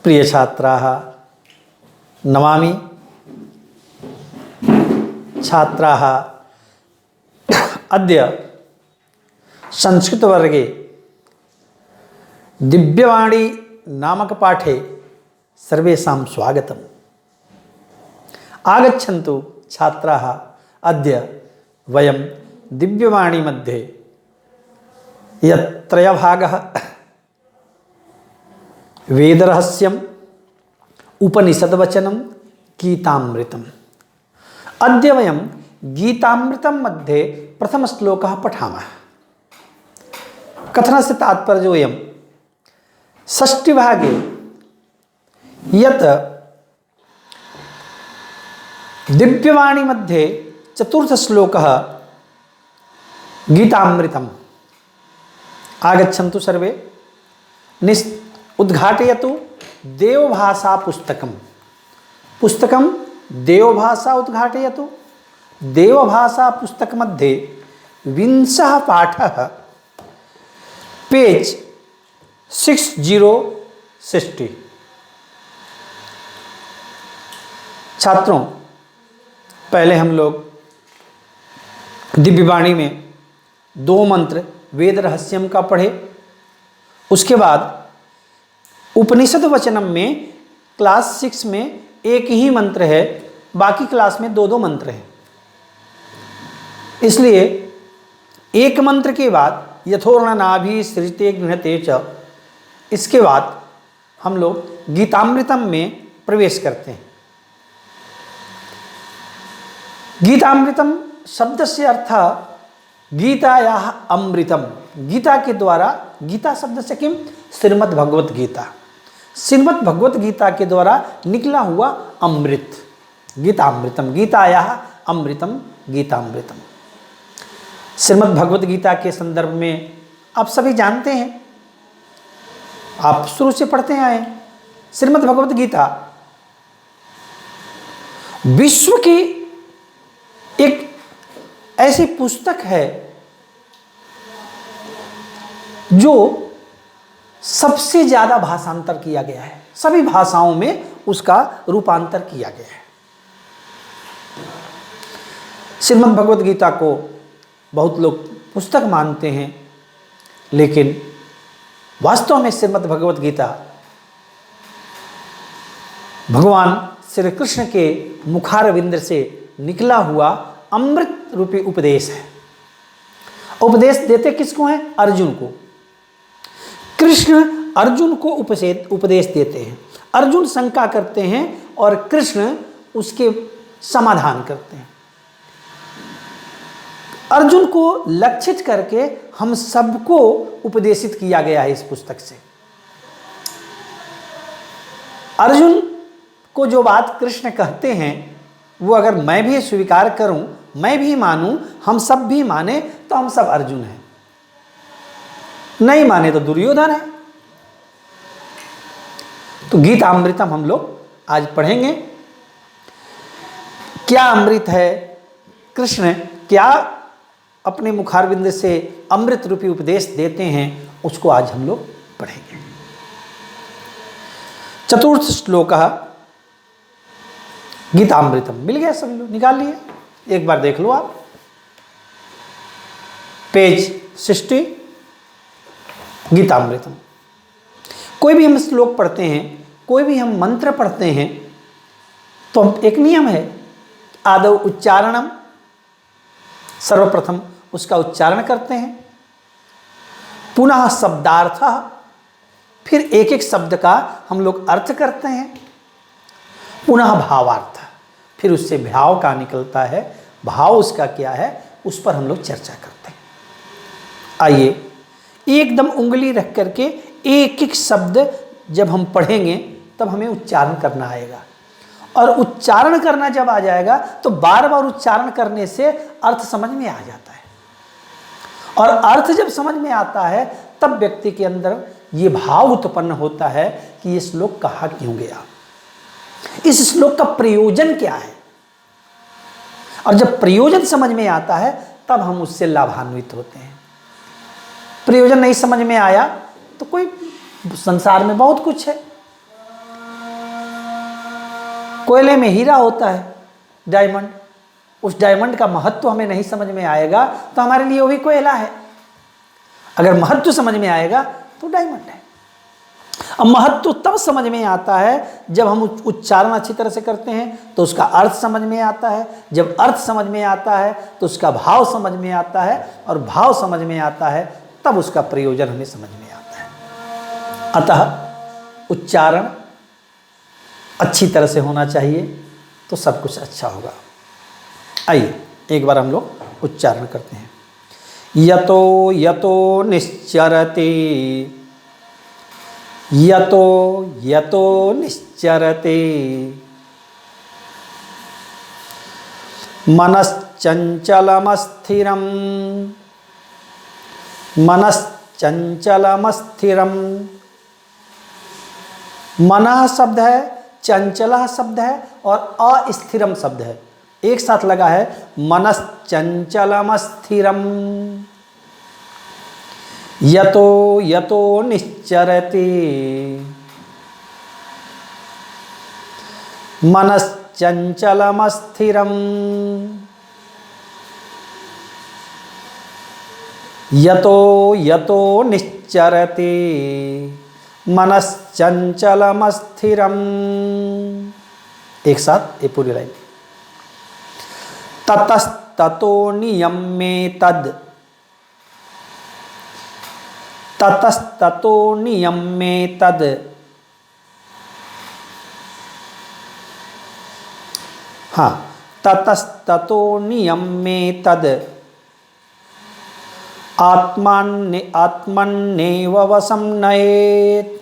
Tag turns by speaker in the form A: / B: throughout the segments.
A: प्रिय छात्राः, नमामि। छात्राः अद्य संस्कृतवर्गे दिव्यवाणी नामक पाठे सर्वेषां स्वागतम्। आगच्छन्तु छात्राः, अद्य वयं दिव्यवाणी मध्ये यत्रयभागः वेदरहस्यम्, उपनिषद्वचनं, गीतामृतम्। अद्य वयं गीतामृतं मध्ये प्रथमश्लोकः पठामः। कथनस्य तात्पर्योऽयं षष्ठीभागे यत् दिव्यवाणी मध्ये चतुर्थश्लोकः गीतामृतम्। आगच्छन्तु सर्वे। उद्घाटयतु देवभाषा पुस्तकं। पुस्तकं देवभाषा उद्घाटयतु। देवभाषा पुस्तक मध्ये 20 पाठः, पेज 6060। छात्रों, पहले हम लोग दिव्यवाणी में 2 मंत्र वेद रहस्यम का पढ़े। उसके बाद उपनिषद वचनम में क्लास 6 में एक ही मंत्र है, बाकी क्लास में 2-2 मंत्र हैं। इसलिए एक मंत्र के बाद यथोर्णनाभि सृजते गृह्णते च, इसके बाद हम लोग गीतामृतम में प्रवेश करते हैं। गीतामृतम शब्द से अर्थ गीतायाः अमृतम। गीता के द्वारा, गीता शब्द से किम, श्रीमद् भगवत गीता। श्रीमद् भगवत गीता के द्वारा निकला हुआ अमृत, गीतामृतम। गीतायाः अमृतम, गीतामृतम। श्रीमद् भगवत गीता के संदर्भ में आप सभी जानते हैं, आप शुरू से पढ़ते आए। श्रीमद् भगवत गीता विश्व की एक ऐसी पुस्तक है जो सबसे ज़्यादा भाषांतर किया गया है। सभी भाषाओं में उसका रूपांतर किया गया है। श्रीमद् भगवत गीता को बहुत लोग पुस्तक मानते हैं, लेकिन वास्तव में श्रीमद् भगवत गीता भगवान श्री कृष्ण के मुखारविंद से निकला हुआ अमृत रूपी उपदेश है। उपदेश देते किसको हैं? अर्जुन को। कृष्ण अर्जुन को उपदेश देते हैं। अर्जुन शंका करते हैं और कृष्ण उसके समाधान करते हैं। अर्जुन को लक्षित करके हम सबको उपदेशित किया गया है इस पुस्तक से। अर्जुन को जो बात कृष्ण कहते हैं वो अगर मैं भी स्वीकार करूं, मैं भी मानूं, हम सब भी माने, तो हम सब अर्जुन हैं। नहीं माने तो दुर्योधन है। तो गीतामृतम हम लोग आज पढ़ेंगे। क्या अमृत है, कृष्ण क्या अपने मुखारविंद से अमृत रूपी उपदेश देते हैं, उसको आज हम लोग पढ़ेंगे। चतुर्थ श्लोक गीतामृतम। मिल गया सभी लोग? निकाल लिए? एक बार देख लो आप, पेज 60 गीतामृतम। कोई भी हम श्लोक पढ़ते हैं, कोई भी हम मंत्र पढ़ते हैं, तो एक नियम है, आदौ उच्चारणम। सर्वप्रथम उसका उच्चारण करते हैं, पुनः शब्दार्थ, फिर एक एक शब्द का हम लोग अर्थ करते हैं, पुनः भावार्थ, फिर उससे भाव का निकलता है, भाव उसका क्या है, उस पर हम लोग चर्चा करते हैं। आइए एकदम उंगली रख करके एक एक शब्द जब हम पढ़ेंगे तब हमें उच्चारण करना आएगा, और उच्चारण करना जब आ जाएगा तो बार बार उच्चारण करने से अर्थ समझ में आ जाता है, और अर्थ जब समझ में आता है तब व्यक्ति के अंदर ये भाव उत्पन्न होता है कि ये श्लोक कहा क्यों गया, इस श्लोक का प्रयोजन क्या है। और जब प्रयोजन समझ में आता है तब हम उससे लाभान्वित होते हैं। प्रयोजन नहीं समझ में आया तो कोई संसार में बहुत कुछ है, कोयले में हीरा होता है, डायमंड। उस डायमंड का महत्व हमें नहीं समझ में आएगा तो हमारे लिए वो भी कोयला है। अगर महत्व समझ में आएगा तो डायमंड है। अब महत्व तब समझ में आता है जब हम उच्चारण अच्छी तरह से करते हैं तो उसका अर्थ समझ में आता है। जब अर्थ समझ में आता है तो उसका भाव समझ में आता है, और भाव समझ में आता है तब उसका प्रयोजन हमें समझ में आता है। अतः उच्चारण अच्छी तरह से होना चाहिए तो सब कुछ अच्छा होगा। आइए एक बार हम लोग उच्चारण करते हैं। यतो यतो निश्चरति, यतो यतो निश्चरति, मनश्चंचलमस्थिरं, मनश्चंचलमस्थिरं। मनः शब्द है, चंचलः शब्द है और अस्थिरम शब्द है, एक साथ लगा है। मनश्चंचलमस्थिरं, यतो यतो निश्चरति, मनश्चंचलमस्थिरं, यतो यतो निश्चरति, मनश्चंचलमस्थिरम्। एक साथ ये पूरी लाइन। ततस्ततो नियम्येतद्, ततस्ततो नियम्येतद्, हाँ, ततस्ततो नियम्येतद्, आत्मन्नेव वशं नयेत्,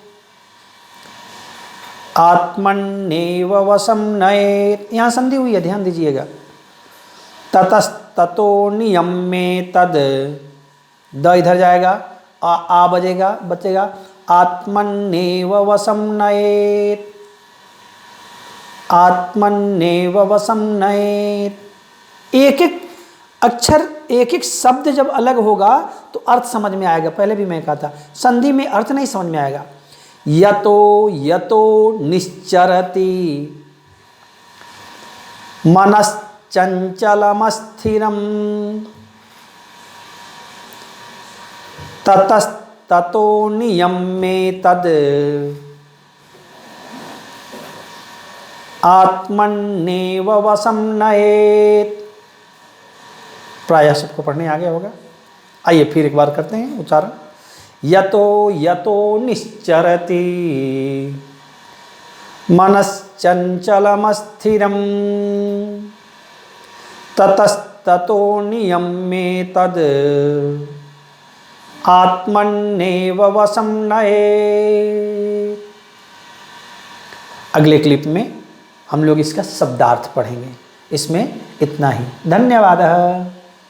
A: आत्मन्नेव वशं नयेत्। यहाँ संधि हुई है, ध्यान दीजिएगा। ततस्ततो नियम्येतद्, द इधर जाएगा, आ बजेगा, बचेगा। आत्मन्नेव वशं नयेत्, आत्मन्नेव वशं नयेत्। एक एक अक्षर, एक एक शब्द जब अलग होगा तो अर्थ समझ में आएगा। पहले भी मैं कहा था, संधि में अर्थ नहीं समझ में आएगा। यतो यतो निश्चरति, मनश्चंचलमस्थिरं, ततस्ततो नियम्येतद्, आत्मन्नेव वशं नयेत्। प्रायः सबको पढ़ने आ गया होगा। आइए फिर एक बार करते हैं उच्चारण। यतो यतो निश्चरति, मनश्चंचलमस्थिरं, ततस्ततो नियम्येतद्, आत्मन्नेव वशं नयेत्। अगले क्लिप में हम लोग इसका शब्दार्थ पढ़ेंगे। इसमें इतना ही। धन्यवाद।